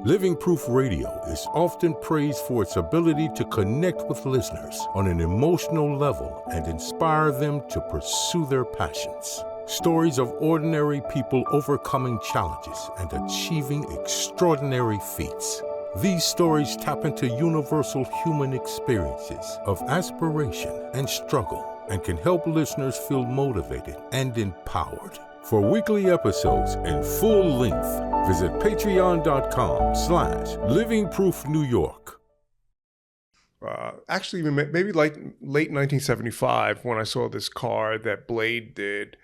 Living Proof Radio is often praised for its ability to connect with listeners on an emotional level and inspire them to pursue their passions. Stories of ordinary people overcoming challenges and achieving extraordinary feats. These stories tap into universal human experiences of aspiration and struggle and can help listeners feel motivated and empowered. For weekly episodes and full length, visit patreon.com/livingproofnewyork. Actually, maybe like late 1975 when I saw this car that Blade did,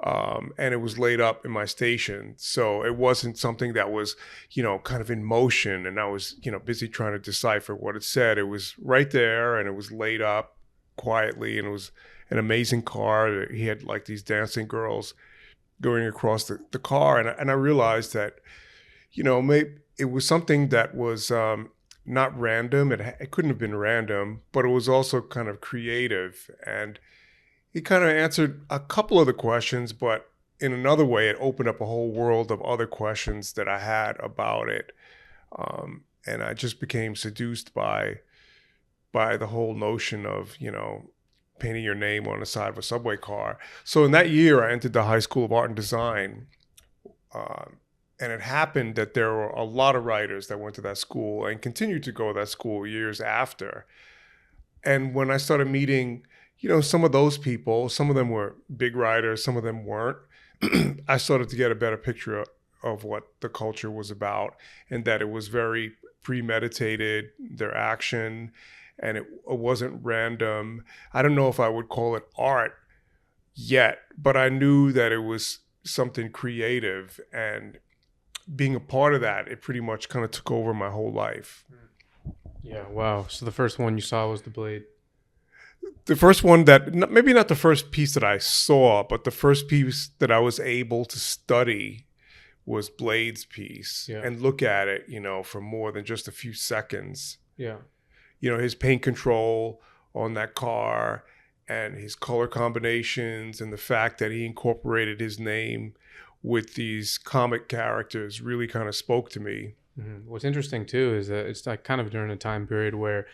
and it was laid up in my station. So it wasn't something that was, kind of in motion, and I was, busy trying to decipher what it said. It was right there, and it was laid up quietly, and it was an amazing car. He had like these dancing girls going across the car, and I realized that, maybe it was something that was not random. It couldn't have been random, but it was also kind of creative. And he kind of answered a couple of the questions, but in another way, it opened up a whole world of other questions that I had about it. And I just became seduced by the whole notion of, painting your name on the side of a subway car. So in that year, I entered the High School of Art and Design. And it happened that there were a lot of writers that went to that school and continued to go to that school years after. And when I started meeting, some of those people, some of them were big writers, some of them weren't, I started to get a better picture of what the culture was about, and that it was very premeditated, their action, and it wasn't random. I don't know if I would call it art yet, but I knew that it was something creative, and being a part of that, it pretty much kind of took over my whole life. Yeah, wow. So the first one you saw was the Blade. The first one that, maybe not the first piece that I saw, but the first piece that I was able to study was Blade's piece, and look at it, for more than just a few seconds. Yeah. His paint control on that car and his color combinations and the fact that he incorporated his name with these comic characters really kind of spoke to me. Mm-hmm. What's interesting too is that it's like kind of during a time period where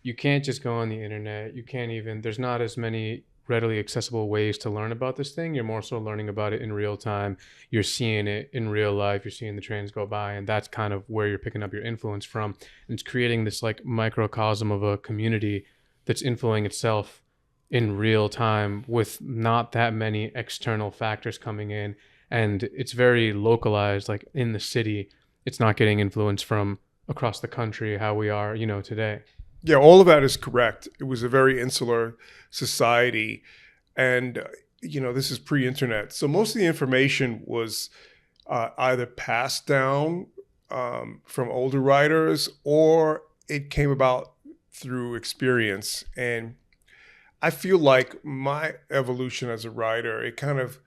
you can't just go on the internet. You can't even, there's not as many readily accessible ways to learn about this thing. You're more so learning about it in real time. You're seeing it in real life. You're seeing the trains go by, and that's kind of where you're picking up your influence from. And it's creating this like microcosm of a community that's influencing itself in real time with not that many external factors coming in. And it's very localized, like in the city. It's not getting influence from across the country, how we are, today. Yeah, all of that is correct. It was a very insular society. And, this is pre-internet. So most of the information was either passed down from older writers, or it came about through experience. And I feel like my evolution as a writer, it kind of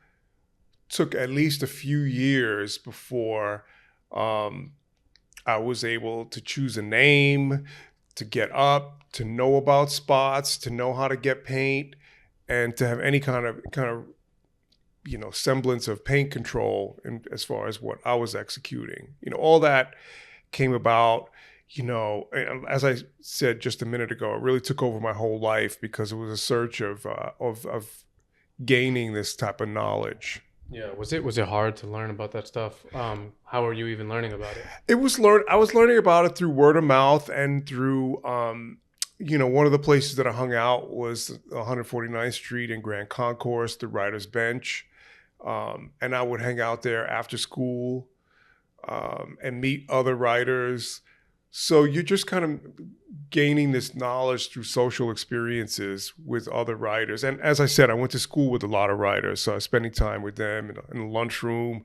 took at least a few years before I was able to choose a name, to get up, to know about spots, to know how to get paint, and to have any kind of semblance of paint control as far as what I was executing. All that came about, as I said just a minute ago, it really took over my whole life because it was a search of gaining this type of knowledge. Yeah, was it hard to learn about that stuff? How are you even learning about it? I was learning about it through word of mouth and through, one of the places that I hung out was 149th Street in Grand Concourse, the Writer's Bench. And I would hang out there after school and meet other writers. So you're just kind of gaining this knowledge through social experiences with other writers. And as I said, I went to school with a lot of writers. So I was spending time with them in the lunchroom,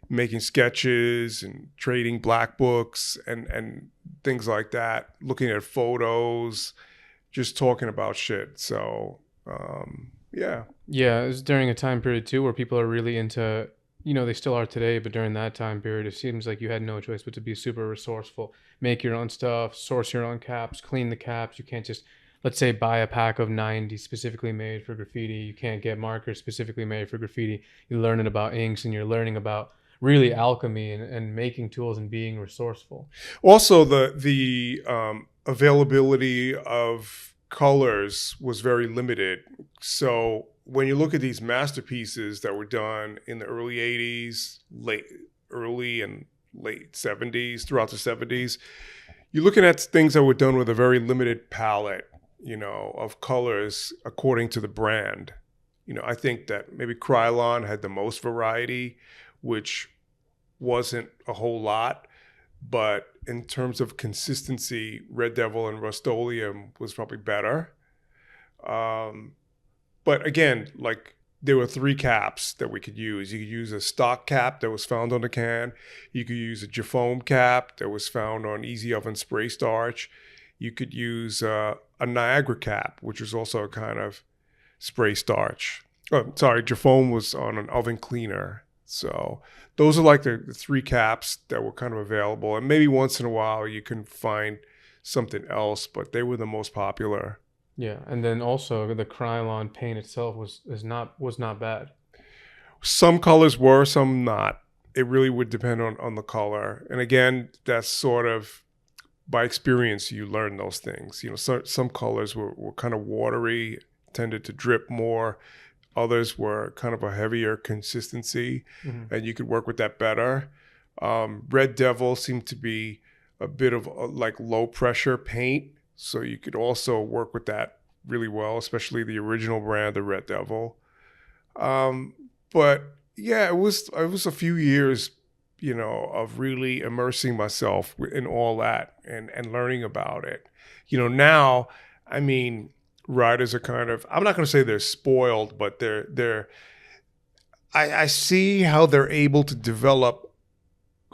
making sketches and trading black books and things like that, looking at photos, just talking about shit. So, yeah. Yeah, it was during a time period too where people are really into, they still are today, but during that time period, it seems like you had no choice but to be super resourceful, make your own stuff, source your own caps, clean the caps. You can't just, let's say, buy a pack of 90 specifically made for graffiti. You can't get markers specifically made for graffiti. You're learning about inks and you're learning about really alchemy and making tools and being resourceful. Also, the availability of colors was very limited. So when you look at these masterpieces that were done in the early 80s, early and late 70s, throughout the 70s, you're looking at things that were done with a very limited palette, of colors according to the brand. I think that maybe Krylon had the most variety, which wasn't a whole lot. But in terms of consistency, Red Devil and Rust-Oleum was probably better. But again, like there were 3 caps that we could use. You could use a stock cap that was found on the can. You could use a Jafome cap that was found on Easy Oven Spray Starch. You could use a Niagara cap, which was also a kind of spray starch. Oh, sorry, Jafome was on an oven cleaner. So those are like the 3 caps that were kind of available. And maybe once in a while you can find something else, but they were the most popular. Yeah, and then also the Krylon paint itself was not bad. Some colors were, some not. It really would depend on the color. And again, that's sort of by experience you learn those things. Some colors were kind of watery, tended to drip more. Others were kind of a heavier consistency, and you could work with that better. Red Devil seemed to be a bit of like low pressure paint, so you could also work with that really well, especially the original brand, the Red Devil. But yeah, it was a few years, of really immersing myself in all that and learning about it. Now, I mean, riders are kind of, I'm not going to say they're spoiled, but I see how they're able to develop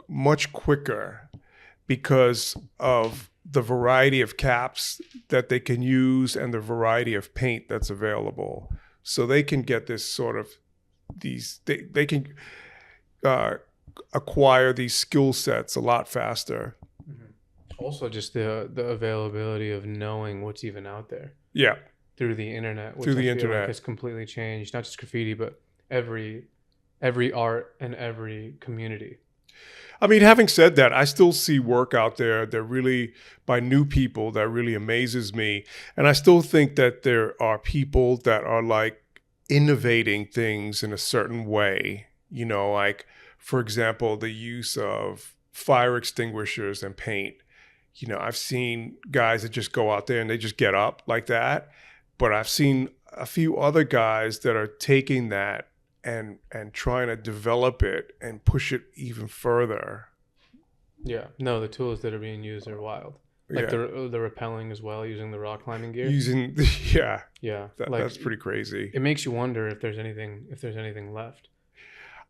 much quicker because of the variety of caps that they can use and the variety of paint that's available. So they can get this sort of they can acquire these skill sets a lot faster. Also, just the availability of knowing what's even out there. Yeah. Through the internet, which Through the I feel internet like has completely changed not just graffiti, but every art and every community. I mean, having said that, I still see work out there that really, by new people, that really amazes me. And I still think that there are people that are like innovating things in a certain way. Like, for example, the use of fire extinguishers and paint. I've seen guys that just go out there and they just get up like that. But I've seen a few other guys that are taking that and trying to develop it and push it even further. Yeah, no, the tools that are being used are wild. Like the rappelling as well, using the rock climbing gear. Yeah, that's pretty crazy. It makes you wonder if there's anything left.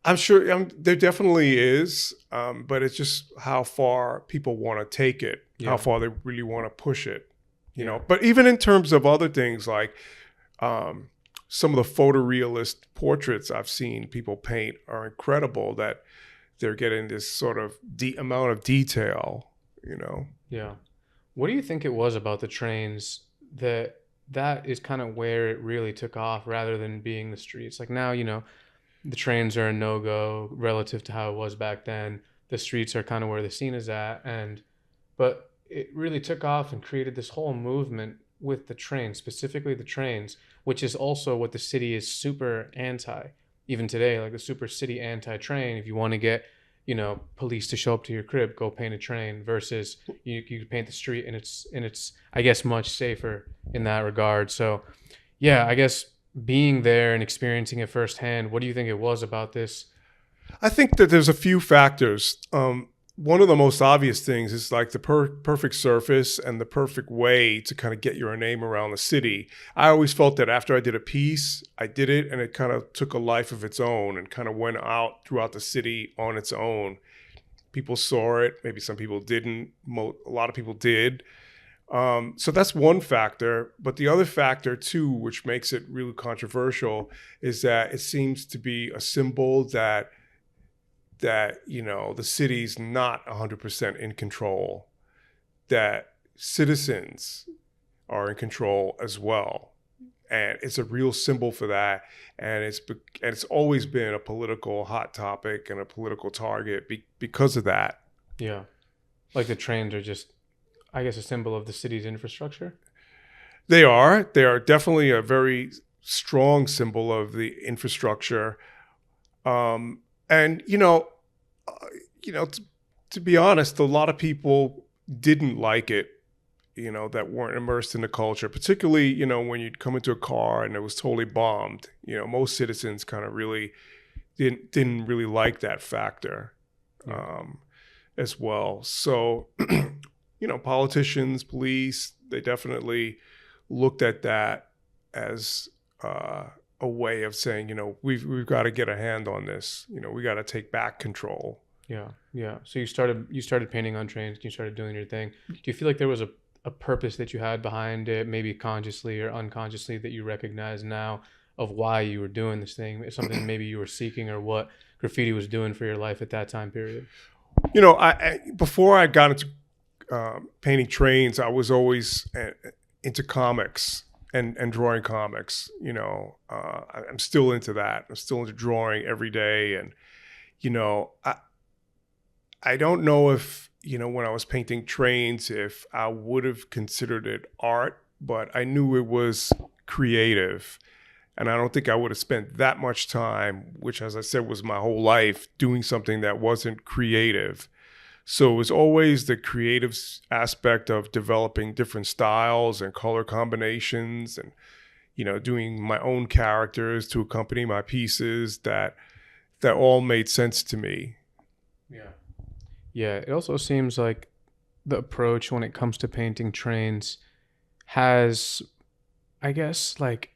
I'm sure there definitely is, but it's just how far people want to take it, how far they really want to push it. But even in terms of other things like some of the photorealist portraits I've seen people paint are incredible, that they're getting this sort of amount of detail, Yeah. What do you think it was about the trains that is kind of where it really took off rather than being the streets? Like now, the trains are a no-go relative to how it was back then. The streets are kind of where the scene is at. But it really took off and created this whole movement with the trains, specifically the trains, which is also what the city is super anti. Even today, like the super city anti-train, if you want to get, police to show up to your crib, go paint a train, versus you paint the street, and it's I guess much safer in that regard. So yeah, I guess being there and experiencing it firsthand, what do you think it was about this? I think that there's a few factors. One of the most obvious things is like the perfect surface and the perfect way to kind of get your name around the city. I always felt that after I did a piece, I did it and it kind of took a life of its own and kind of went out throughout the city on its own. People saw it. Maybe some people didn't. A lot of people did. So that's one factor. But the other factor, too, which makes it really controversial, is that it seems to be a symbol that the city's not 100% in control, that citizens are in control as well. and it's a real symbol for that. And it's always been a political hot topic and a political target because of that. Yeah. Like the trains are just, I guess, a symbol of the city's infrastructure. They are definitely a very strong symbol of the infrastructure. And to be honest, a lot of people didn't like it, that weren't immersed in the culture, particularly, when you'd come into a car and it was totally bombed. Most citizens kind of really didn't really like that factor as well. So, politicians, police, they definitely looked at that as a way of saying, we've got to get a hand on this. We got to take back control. Yeah. So you started painting on trains. You started doing your thing. Do you feel like there was a purpose that you had behind it, maybe consciously or unconsciously, that you recognize now of why you were doing this thing? Something maybe you were seeking, or what graffiti was doing for your life at that time period? I before I got into painting trains, I was always into comics and drawing comics. I'm still into that. I'm still into drawing every day. And, I don't know if, when I was painting trains, if I would have considered it art, but I knew it was creative. And I don't think I would have spent that much time, which, as I said, was my whole life, doing something that wasn't creative. So it was always the creative aspect of developing different styles and color combinations and, doing my own characters to accompany my pieces that all made sense to me. Yeah. It also seems like the approach when it comes to painting trains has, I guess, like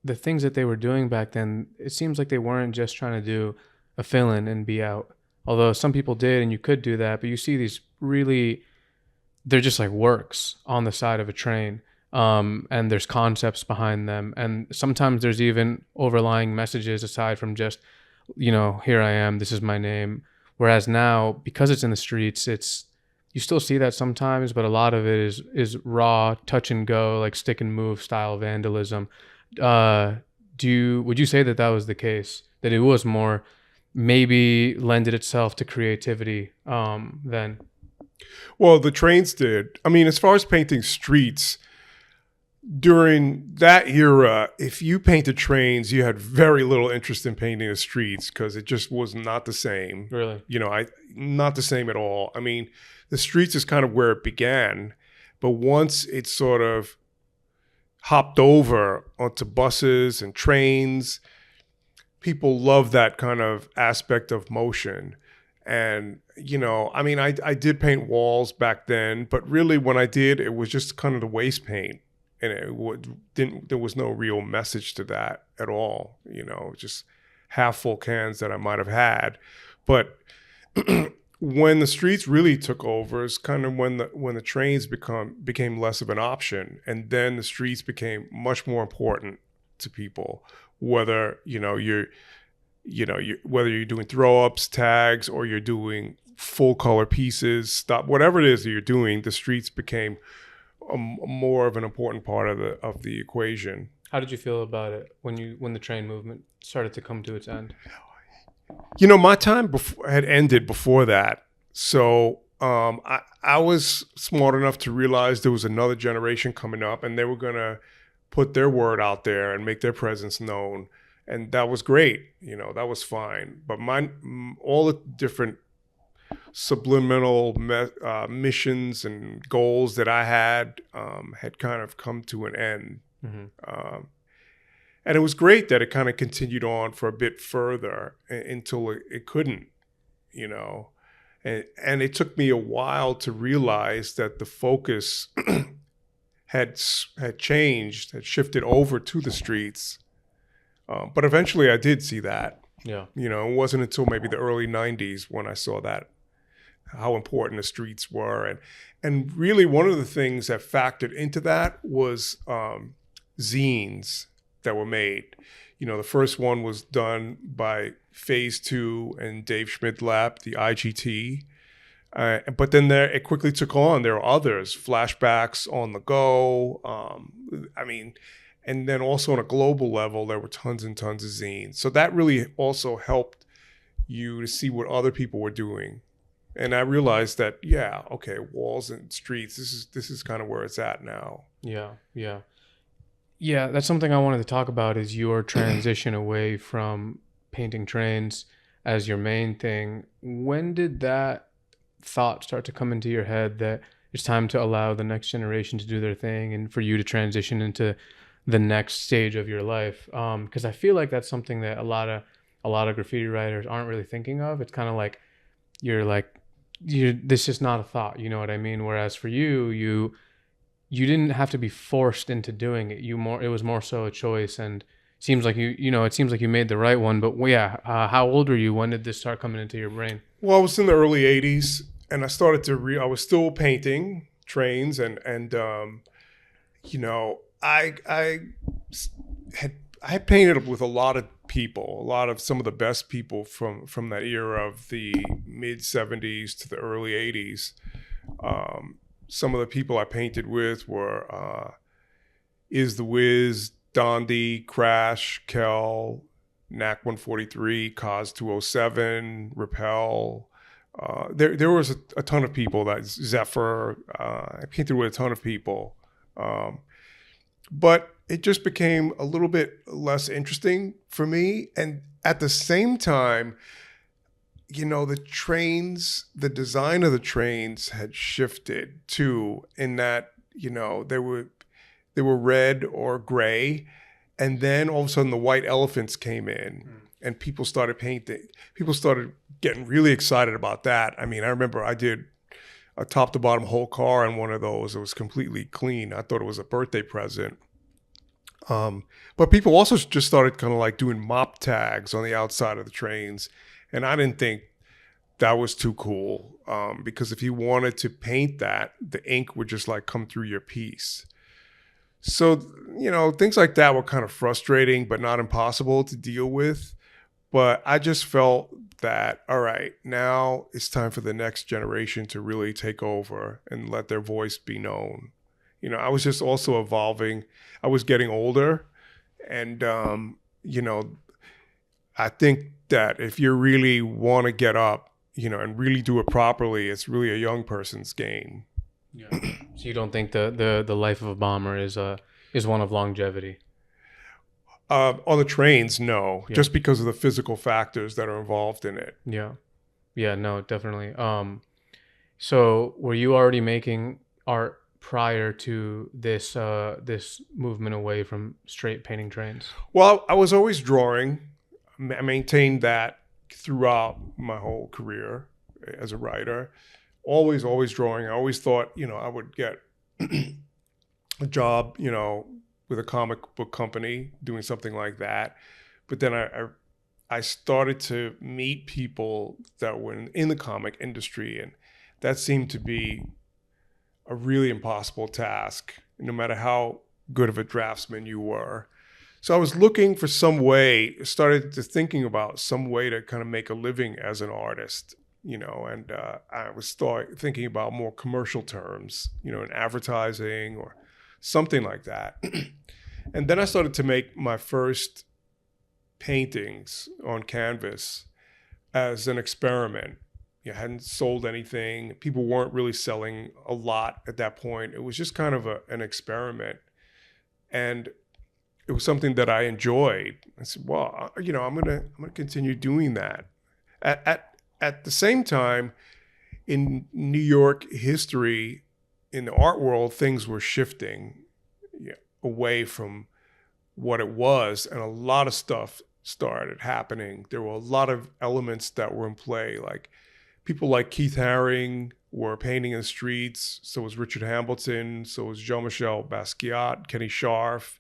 the things that they were doing back then, it seems like they weren't just trying to do a fill-in and be out. Although some people did, and you could do that, but you see these really, they're just like works on the side of a train. And there's concepts behind them. And sometimes there's even overlying messages aside from just, here I am, this is my name. Whereas now, because it's in the streets, you still see that sometimes, but a lot of it is raw, touch and go, like stick and move style vandalism. Would you say that was the case? That it was more maybe lended itself to creativity then? Well, the trains did. I mean, as far as painting streets, during that era, if you painted trains, you had very little interest in painting the streets because it just was not the same. Really? Not the same at all. I mean, the streets is kind of where it began, but once it sort of hopped over onto buses and trains, people love that kind of aspect of motion. And, I did paint walls back then, but really when I did, it was just kind of the waste paint. And there was no real message to that at all, just half full cans that I might have had. But when the streets really took over is kind of when the trains became less of an option, and then the streets became much more important to people. Whether you're doing throw ups, tags, or you're doing full color pieces, whatever it is that you're doing, the streets became more of an important part of the equation. How did you feel about it when the train movement started to come to its end? My time had ended before that, so I was smart enough to realize there was another generation coming up, and they were gonna put their word out there and make their presence known, and that was great. That was fine. But all the different subliminal missions and goals that I had kind of come to an end. Mm-hmm. And it was great that it kind of continued on for a bit further until it couldn't, and it took me a while to realize that the focus had changed, had shifted over to the streets. But eventually I did see that. Yeah. It wasn't until maybe the early 90s when I saw that, how important the streets were. And really one of the things that factored into that was zines that were made. The first one was done by Phase 2 and Dave Schmidlap, the IGT. But then it quickly took on. There are others, Flashbacks, On the Go. And then also on a global level, there were tons and tons of zines. So that really also helped you to see what other people were doing. And I realized that, yeah, okay, walls and streets, this is kind of where it's at now. Yeah, yeah. Yeah, that's something I wanted to talk about, is your transition away from painting trains as your main thing. When did that thought start to come into your head that it's time to allow the next generation to do their thing and for you to transition into the next stage of your life? Because I feel like that's something that a lot of graffiti writers aren't really thinking of. It's kind of like this is just not a thought, you know what I mean? Whereas for you didn't have to be forced into doing it. It was more so a choice, and seems like it seems like you made the right one. But yeah, how old were you? When did this start coming into your brain? Well, I was in the early 80s, and I started to I was still painting trains, and you know, I had painted with a lot of people, some of the best people from that era of the mid 70s to the early 80s. Some of the people I painted with were Is the Wiz, Dondi, Crash, Kel, Knack 143, Cos 207, Rappel. There was a ton of people, that Zephyr. I painted with a ton of people. But it just became a little bit less interesting for me. And at the same time, you know, the design of the trains had shifted too, in that, you know, they were red or gray. And then all of a sudden the white elephants came in and people started painting. People started getting really excited about that. I mean, I remember I did a top to bottom whole car on one of those. It was completely clean. I thought it was a birthday present. But people also just started kind of like doing mop tags on the outside of the trains. And I didn't think that was too cool, because if you wanted to paint that, the ink would just like come through your piece. So, you know, things like that were kind of frustrating, but not impossible to deal with. But I just felt that, all right, now it's time for the next generation to really take over and let their voice be known. You know, I was just also evolving. I was getting older, and, you know, I think that if you really want to get up, you know, and really do it properly, it's really a young person's game. Yeah. So you don't think the life of a bomber is one of longevity? On the trains, no, Yeah. just because of the physical factors that are involved in it. Yeah. Yeah, no, definitely. So were you already making art prior to this movement away from straight painting trains? Well, I was always drawing. I maintained that throughout my whole career as a writer. Always drawing. I always thought, you know, I would get a job, you know, with a comic book company doing something like that. But then I started to meet people that were in the comic industry, and that seemed to be a really impossible task, no matter how good of a draftsman you were. So I was looking for some way, started to thinking about some way to kind of make a living as an artist, you know, and I was thinking about more commercial terms, you know, in advertising or something like that. And then I started to make my first paintings on canvas as an experiment. I hadn't sold anything. People weren't really selling a lot at that point. It was just kind of an experiment. And it was something that I enjoyed. I said, well, you know, I'm gonna continue doing that. At the same time, in New York history, in the art world, things were shifting away from what it was, and a lot of stuff started happening. There were a lot of elements that were in play, like people like Keith Haring were painting in the streets. So was Richard Hambleton. So was Jean-Michel Basquiat, Kenny Scharf.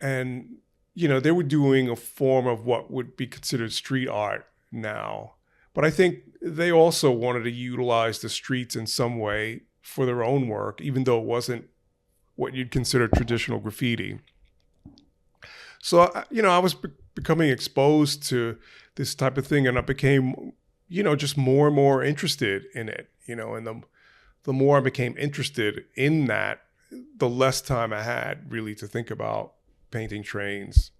And, you know, they were doing a form of what would be considered street art now. But I think they also wanted to utilize the streets in some way for their own work, even though it wasn't what you'd consider traditional graffiti. So, you know, I was becoming exposed to this type of thing, and I became, you know, just more and more interested in it, you know, and the more I became interested in that, the less time I had really to think about painting trains.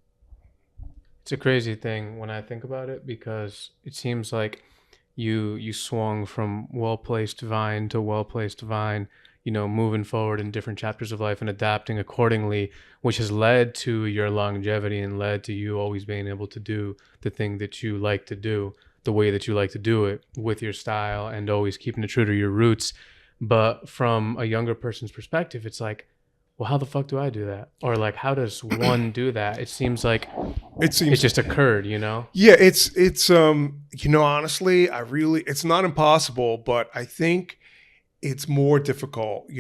It's a crazy thing when I think about it, because it seems like you swung from well-placed vine to well-placed vine, moving forward in different chapters of life and adapting accordingly, which has led to your longevity and led to you always being able to do the thing that you like to do, the way that you like to do it, with your style, and always keeping it true to your roots. But from a younger person's perspective, it's like, well, how the fuck do I do that? Or like, how does one do that? It seems like it just occurred, Yeah, it's honestly, it's not impossible, but I think it's more difficult,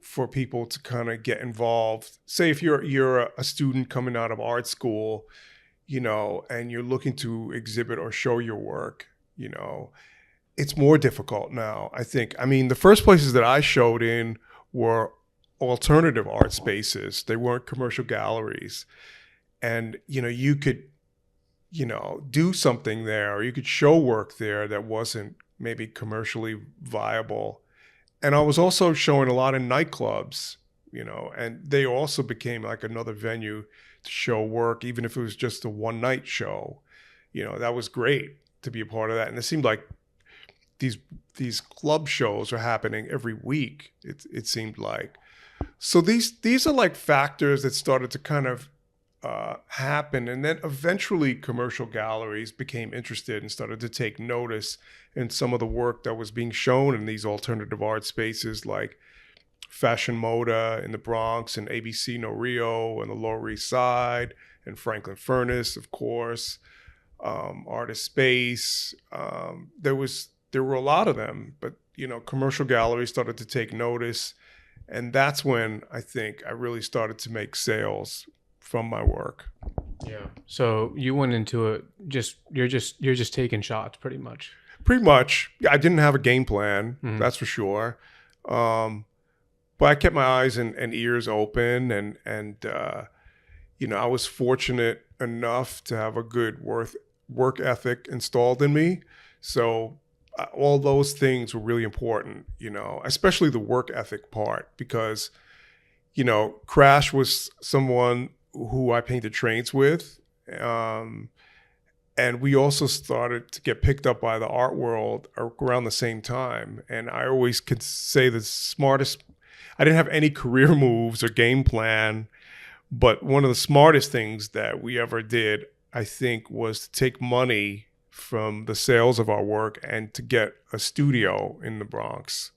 for people to kind of get involved. Say if you're a student coming out of art school, and you're looking to exhibit or show your work, it's more difficult now, I think. I mean, the first places that I showed in were alternative art spaces. They weren't commercial galleries. And, you could, do something there, or you could show work there that wasn't maybe commercially viable. And I was also showing a lot in nightclubs, and they also became like another venue to show work, even if it was just a one-night show. That was great to be a part of that. And it seemed like these club shows are happening every week, it seemed like. So these are like factors that started to kind of happen. And then eventually commercial galleries became interested and started to take notice in some of the work that was being shown in these alternative art spaces, like Fashion Moda in the Bronx, and ABC No Rio and the Lower East Side, and Franklin Furnace, of course, Artist Space. There were a lot of them, but commercial galleries started to take notice, and that's when I think I really started to make sales from my work. Yeah. So you went into it you're just taking shots, pretty much. Pretty much. I didn't have a game plan, that's for sure. But I kept my eyes and ears open, and I was fortunate enough to have a good work ethic installed in me. So all those things were really important, especially the work ethic part, because, Crash was someone who I painted trains with. And we also started to get picked up by the art world around the same time. And I always could say I didn't have any career moves or game plan, but one of the smartest things that we ever did, I think, was to take money from the sales of our work and to get a studio in the Bronx.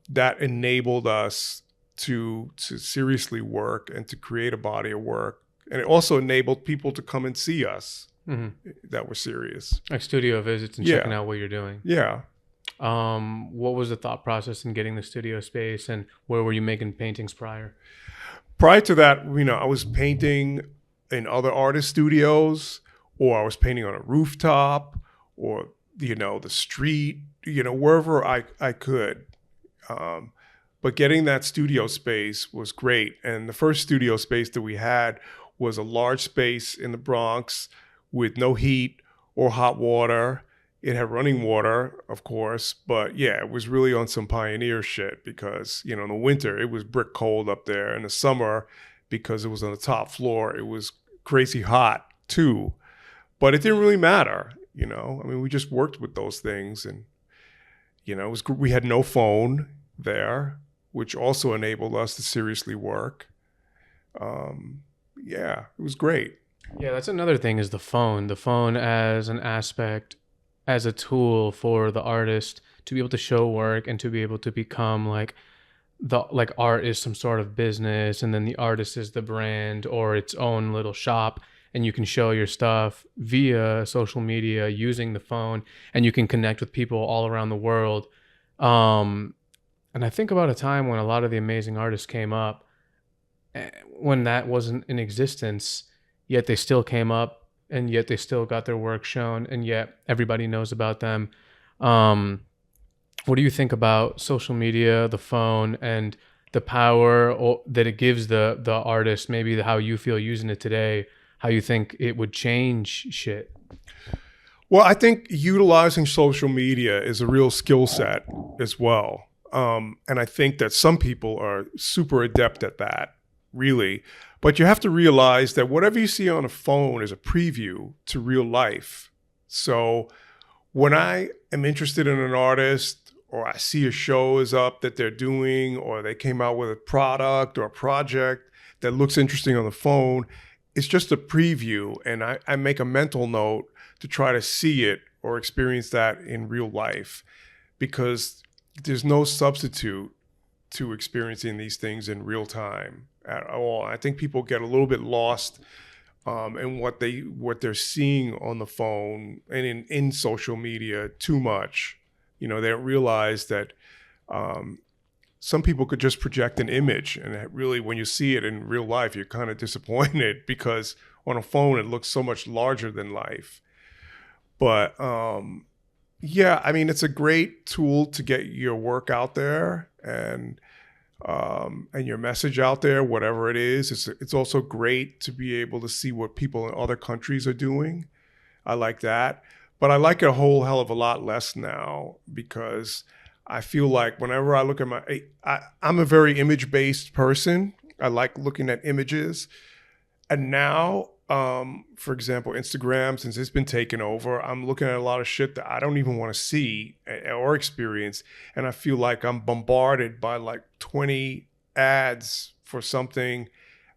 That enabled us to seriously work and to create a body of work. And it also enabled people to come and see us that were serious. Like studio visits and checking out what you're doing. Yeah. What was the thought process in getting the studio space, and where were you making paintings prior? Prior to that, I was painting in other artist studios, or I was painting on a rooftop, or, the street, wherever I could. But getting that studio space was great. And the first studio space that we had was a large space in the Bronx with no heat or hot water. It had running water, of course, but yeah, it was really on some pioneer shit, because, in the winter, it was brick cold up there. In the summer, because it was on the top floor, it was crazy hot too. But it didn't really matter, we just worked with those things. And, we had no phone there, which also enabled us to seriously work. It was great. Yeah, that's another thing, is the phone. The phone as an aspect, as a tool for the artist to be able to show work and to be able to become like art is some sort of business, and then the artist is the brand or its own little shop, and you can show your stuff via social media using the phone, and you can connect with people all around the world. And I think about a time when a lot of the amazing artists came up, when that wasn't in existence, yet they still came up, and yet they still got their work shown, and yet everybody knows about them. What do you think about social media, the phone, and the power that it gives the artist, maybe how you feel using it today, how you think it would change shit? Well, I think utilizing social media is a real skill set as well. And I think that some people are super adept at that. really. But you have to realize that whatever you see on a phone is a preview to real life. So when I am interested in an artist, or I see a show is up that they're doing, or they came out with a product or a project that looks interesting on the phone, it's just a preview. And I make a mental note to try to see it or experience that in real life, because there's no substitute to experiencing these things in real time at all. I think people get a little bit lost in what they're seeing on the phone and in social media too much. They don't realize that some people could just project an image, and really, when you see it in real life, you're kind of disappointed because on a phone it looks so much larger than life. But yeah, I mean, it's a great tool to get your work out there and your message out there, whatever it is. It's also great to be able to see what people in other countries are doing. I like that. But I like it a whole hell of a lot less now, because I feel like whenever I look at I'm a very image-based person. I like looking at images. And now, for example, Instagram, since it's been taken over, I'm looking at a lot of shit that I don't even want to see or experience. And I feel like I'm bombarded by like 20 ads for something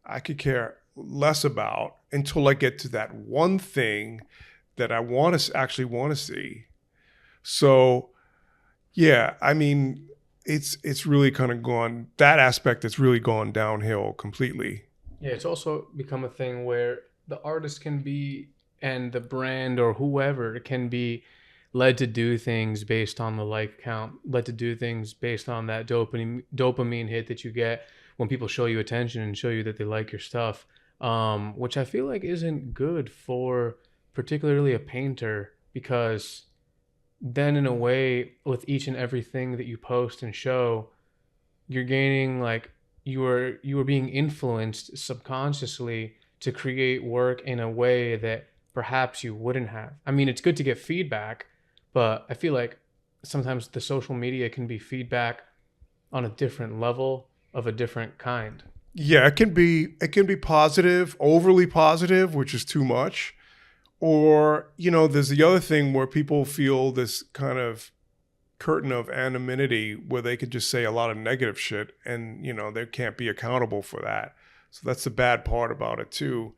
I could care less about until I get to that one thing that I actually want to see. So, yeah, I mean, it's really kind of gone, that aspect has really gone downhill completely. Yeah, it's also become a thing where the artist can be, and the brand or whoever can be led to do things based on the like count, led to do things based on that dopamine hit that you get when people show you attention and show you that they like your stuff, which I feel like isn't good for particularly a painter, because then in a way, with each and everything that you post and show, you're gaining, like, you are being influenced subconsciously to create work in a way that perhaps you wouldn't have. I mean, it's good to get feedback, but I feel like sometimes the social media can be feedback on a different level of a different kind. Yeah, it can be positive, overly positive, which is too much. Or, there's the other thing where people feel this kind of curtain of anonymity where they could just say a lot of negative shit, and, they can't be accountable for that. So that's the bad part about it too.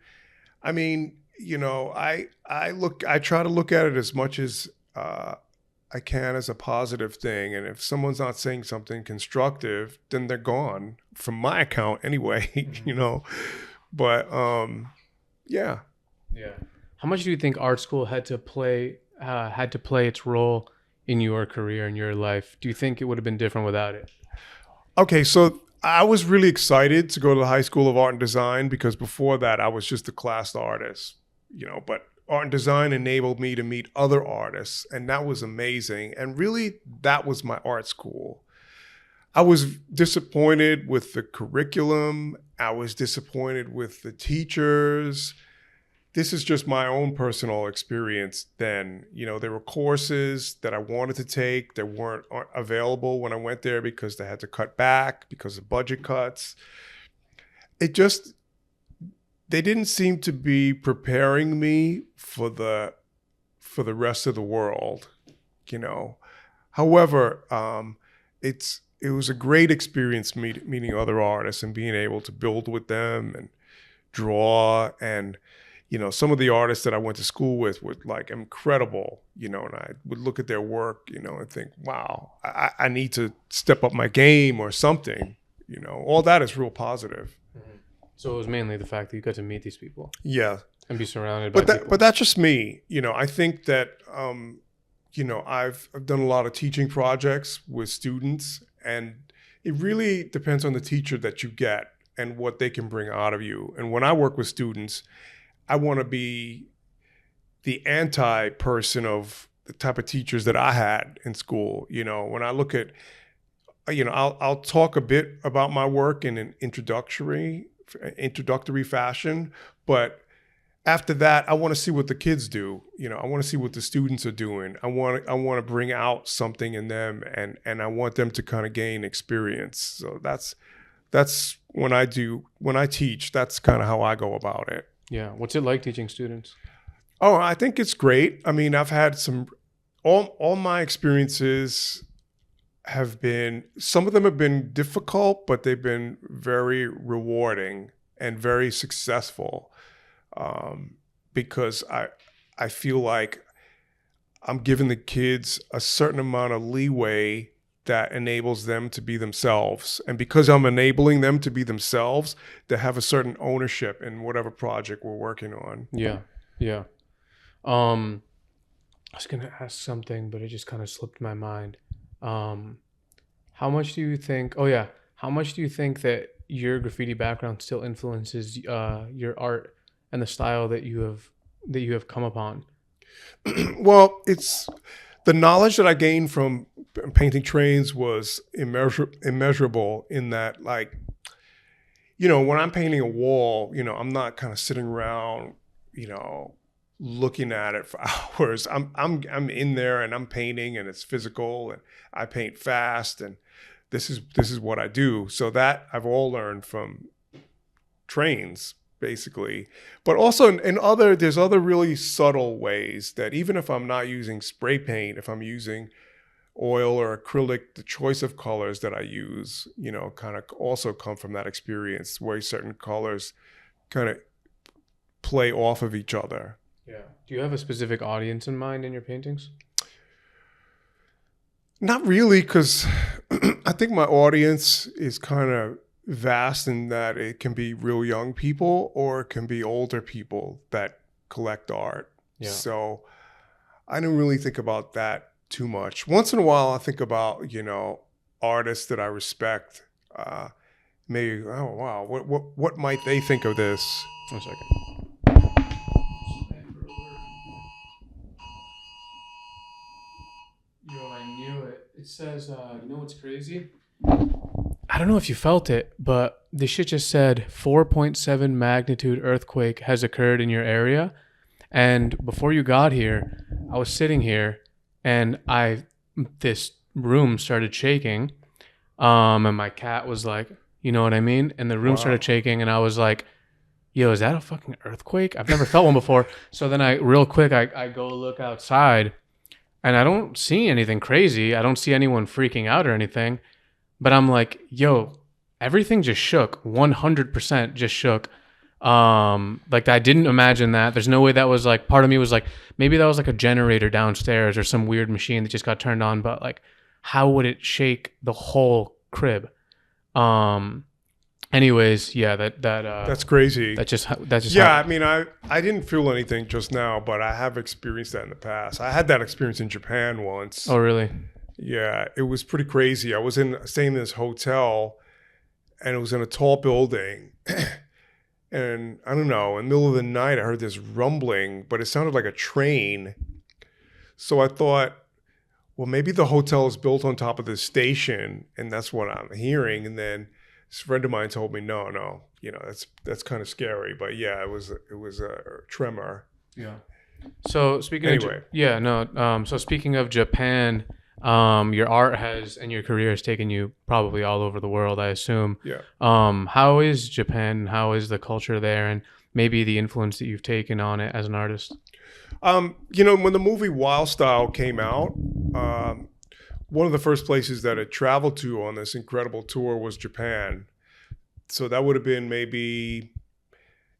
I mean, I try to look at it as much as I can as a positive thing. And if someone's not saying something constructive, then they're gone from my account anyway, But yeah. Yeah. How much do you think art school had to play its role in your career, in your life? Do you think it would have been different without it? Okay, so I was really excited to go to the High School of Art and Design, because before that I was just a class artist, but art and design enabled me to meet other artists, and that was amazing. And really, that was my art school. I was disappointed with the curriculum. I was disappointed with the teachers. This is just my own personal experience then. There were courses that I wanted to take that weren't available when I went there because they had to cut back because of budget cuts. They didn't seem to be preparing me for the rest of the world, However, it was a great experience meeting other artists and being able to build with them and draw. And some of the artists that I went to school with were like incredible, and I would look at their work, and think, wow, I need to step up my game or something, all that is real positive. Mm-hmm. So it was mainly the fact that you got to meet these people. Yeah. And be surrounded by people. But that's just me. I think that, I've done a lot of teaching projects with students, and it really depends on the teacher that you get and what they can bring out of you. And when I work with students, I want to be the anti-person of the type of teachers that I had in school. When I look at, I'll talk a bit about my work in an introductory fashion, but after that, I want to see what the kids do. I want to see what the students are doing. I want to bring out something in them, and I want them to kind of gain experience. So that's that's when I teach, that's kind of how I go about it. Yeah. What's it like teaching students? Oh, I think it's great. I mean, I've had all my experiences have been, some of them have been difficult, but they've been very rewarding and very successful, because I feel like I'm giving the kids a certain amount of leeway that enables them to be themselves. And because I'm enabling them to be themselves, they have a certain ownership in whatever project we're working on. Yeah. Yeah. I was going to ask something, but it just kind of slipped my mind. How much do you think, how much do you think that your graffiti background still influences your art and the style that you have come upon? Well, it's the knowledge that I gained from painting trains was immeasurable in that, like, when I'm painting a wall, I'm not kind of sitting around, looking at it for hours. I'm in there and I'm painting, and it's physical, and I paint fast, and this is what I do. So that I've all learned from trains, basically. But also there's other really subtle ways that even if I'm not using spray paint, if I'm using oil or acrylic, the choice of colors that I use, kind of also come from that experience where certain colors kind of play off of each other. Yeah. Do you have a specific audience in mind in your paintings? Not really, because I think my audience is kind of vast in that it can be real young people or it can be older people that collect art. Yeah. So I didn't really think about that too much. Once in a while, I think about, artists that I respect. Maybe, oh, wow, what might they think of this? 1 second. Yo, I knew it. It says, you know what's crazy? I don't know if you felt it, but the shit just said 4.7 magnitude earthquake has occurred in your area. And before you got here, I was sitting here and this room started shaking. And my cat was like, you know what I mean? And the room started shaking, and I was like, yo, is that a fucking earthquake? I've never felt one before. So then I go look outside, and I don't see anything crazy. I don't see anyone freaking out or anything. But I'm like, yo, everything just shook. 100% just shook. Like, I didn't imagine that. There's no way that was like, part of me was like, maybe that was like a generator downstairs or some weird machine that just got turned on. But like, how would it shake the whole crib? Anyways, yeah, that's crazy. That's just yeah. I mean, I didn't feel anything just now, but I have experienced that in the past. I had that experience in Japan once. Oh, really? Yeah, it was pretty crazy. I was staying in this hotel, and it was in a tall building. And I don't know, in the middle of the night, I heard this rumbling, but it sounded like a train. So I thought, well, maybe the hotel is built on top of this station, and that's what I'm hearing. And then this friend of mine told me, no, that's kind of scary. But yeah, it was a tremor. Yeah. So speaking so speaking of Japan, your art and your career has taken you probably all over the world, I assume. Yeah. How is Japan? How is the culture there, and maybe the influence that you've taken on it as an artist? When the movie Wild Style came out, one of the first places that I traveled to on this incredible tour was Japan. So that would have been maybe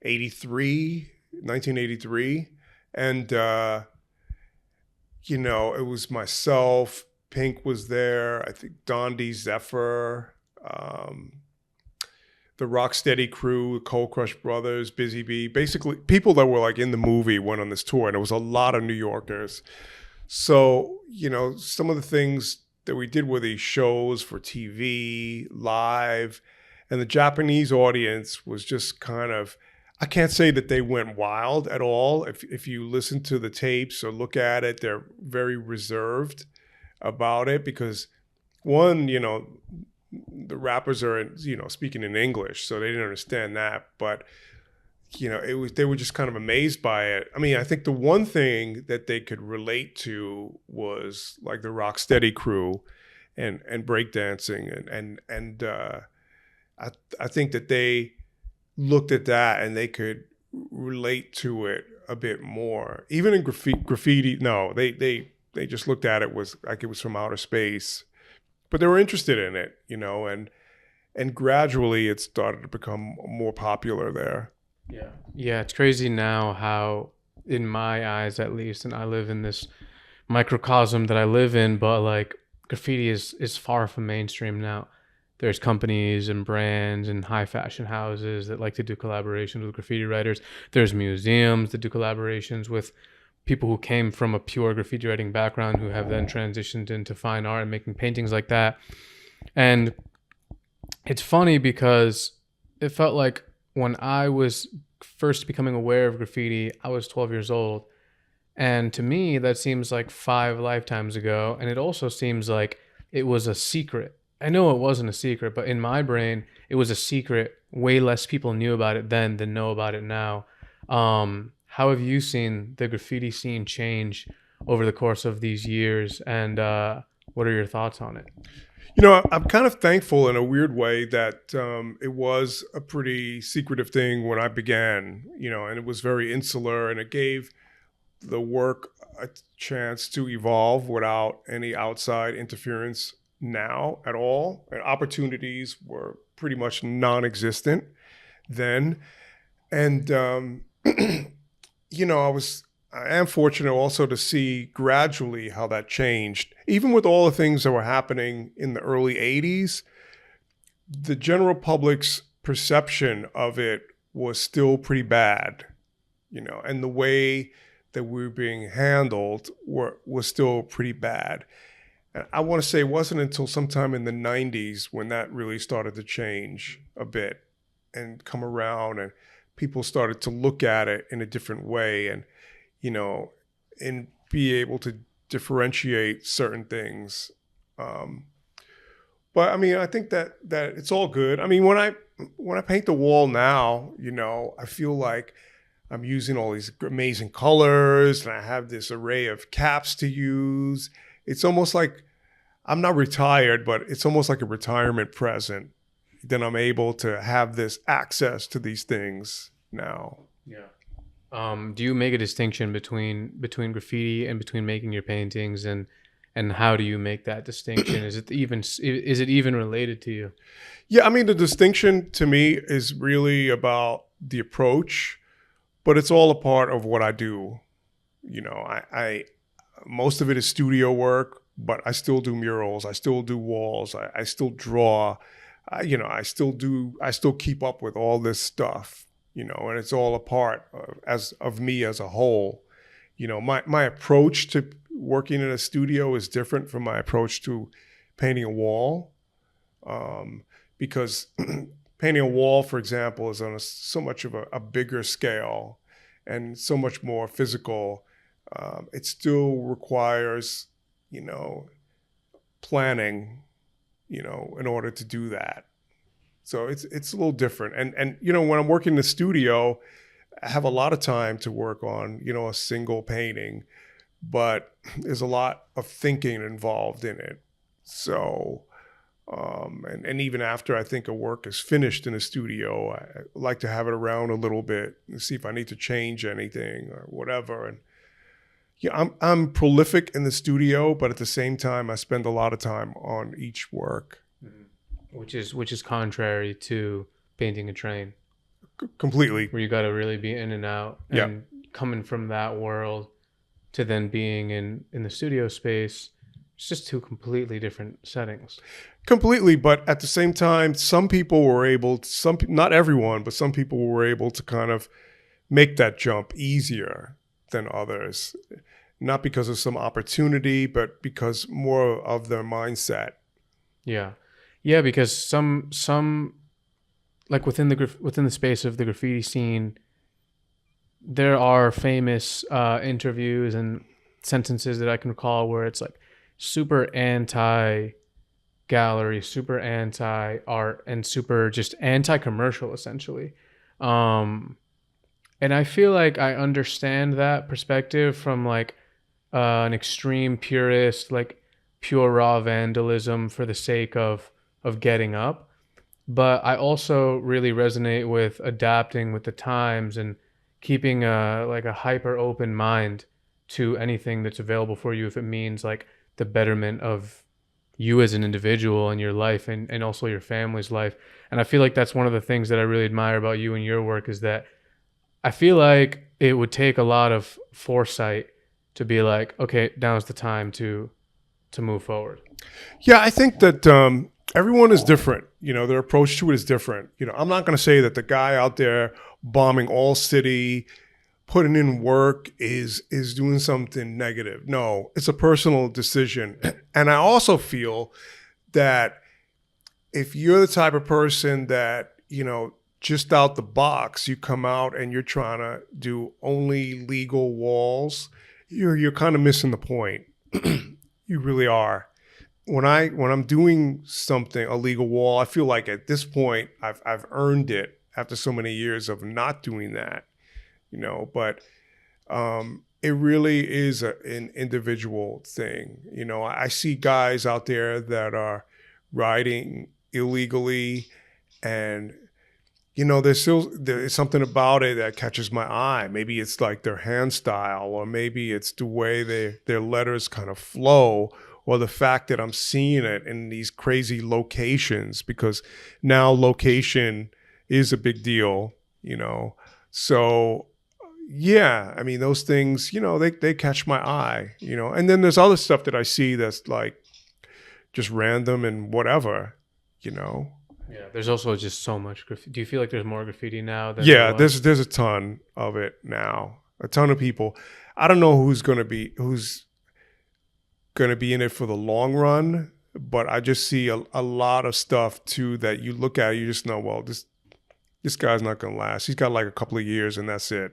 1983. And, it was myself, Pink was there, I think Dondi, Zephyr, the Rocksteady crew, Cold Crush Brothers, Busy Bee, basically people that were like in the movie went on this tour, and it was a lot of New Yorkers. So, some of the things that we did were these shows for TV, live, and the Japanese audience was just kind of, I can't say that they went wild at all. If you listen to the tapes or look at it, they're very reserved about it because, one, the rappers are, speaking in English, so they didn't understand that. But, they were just kind of amazed by it. I mean, I think the one thing that they could relate to was like the Rocksteady crew and breakdancing and I think that they looked at that and they could relate to it a bit more. Even in graffiti, no, they just looked at it it was from outer space, but they were interested in it, and gradually it started to become more popular there. Yeah, it's crazy now how, in my eyes at least, and I live in this microcosm that I live in, but like graffiti is far from mainstream now. There's companies and brands and high fashion houses that like to do collaborations with graffiti writers. There's museums that do collaborations with people who came from a pure graffiti writing background who have then transitioned into fine art and making paintings like that. And it's funny because it felt like when I was first becoming aware of graffiti, I was 12 years old. And to me, that seems like 5 lifetimes ago. And it also seems like it was a secret. I know it wasn't a secret, but in my brain, it was a secret. Way less people knew about it then than know about it now. How have you seen the graffiti scene change over the course of these years? And what are your thoughts on it? I'm kind of thankful in a weird way that it was a pretty secretive thing when I began, and it was very insular, and it gave the work a chance to evolve without any outside interference now at all. And opportunities were pretty much non-existent then. And, I am fortunate also to see gradually how that changed. Even with all the things that were happening in the early 80s, the general public's perception of it was still pretty bad, and the way that we were being handled was still pretty bad. And I want to say it wasn't until sometime in the 90s when that really started to change a bit and come around, and people started to look at it in a different way, and and be able to differentiate certain things. But I mean, I think that it's all good. I mean, when I paint the wall now, I feel like I'm using all these amazing colors, and I have this array of caps to use. It's almost like I'm not retired, but it's almost like a retirement present. Then I'm able to have this access to these things now. Yeah. Do you make a distinction between graffiti and between making your paintings, and how do you make that distinction? Is it even related to you? Yeah, I mean, the distinction to me is really about the approach, but it's all a part of what I do. I most of it is studio work, but I still do murals. I still do walls. I still draw. I still keep up with all this stuff. And it's all a part of me as a whole. My approach to working in a studio is different from my approach to painting a wall, because painting a wall, for example, is on so much of a bigger scale and so much more physical. It still requires, planning, in order to do that. So it's a little different. And when I'm working in the studio, I have a lot of time to work on, a single painting, but there's a lot of thinking involved in it. So, and even after I think a work is finished in a studio, I like to have it around a little bit and see if I need to change anything or whatever. And I'm prolific in the studio, but at the same time, I spend a lot of time on each work. Mm-hmm. Which is contrary to painting a train. Completely. Where you got to really be in and out. And coming from that world to then being in the studio space, it's just 2 completely different settings. Completely, but at the same time, some people were able to, not everyone, but some people were able to kind of make that jump easier than others. Not because of some opportunity, but because more of their mindset. Yeah. Yeah, because some like within the space of the graffiti scene, there are famous interviews and sentences that I can recall where it's like super anti-gallery, super anti-art, and super just anti-commercial, essentially. And I feel like I understand that perspective from like an extreme purist, like pure raw vandalism for the sake of getting up. but I also really resonate with adapting with the times and keeping a hyper open mind to anything that's available for you if it means like the betterment of you as an individual and your life and also your family's life. And I feel like that's one of the things that I really admire about you and your work is that I feel like it would take a lot of foresight to be like, okay, now's the time to move forward. Yeah, I think that everyone is different. You know, their approach to it is different. You know, I'm not going to say that the guy out there bombing all city, putting in work is doing something negative. No, it's a personal decision. And I also feel that if you're the type of person that, you know, just out the box, you come out and you're trying to do only legal walls, you're kind of missing the point. You really are. When I'm doing something, a legal wall, I feel like at this point I've earned it after so many years of not doing that, you know. But it really is an individual thing. You know, I see guys out there that are riding illegally, and you know, there's something about it that catches my eye. Maybe it's like their hand style, or maybe it's the way their letters kind of flow, or the fact that I'm seeing it in these crazy locations, because now location is a big deal, you know. So yeah, I mean, those things, you know, they catch my eye, you know. And then there's other stuff that I see that's like just random and whatever, you know. Yeah, there's also just so much graffiti. Do you feel like there's more graffiti now than Yeah, there was? there's a ton of it now. A ton of people. I don't know who's gonna be in it for the long run, but I just see a lot of stuff too that you look at, you just know, well, this guy's not gonna last. He's got like a couple of years and that's it.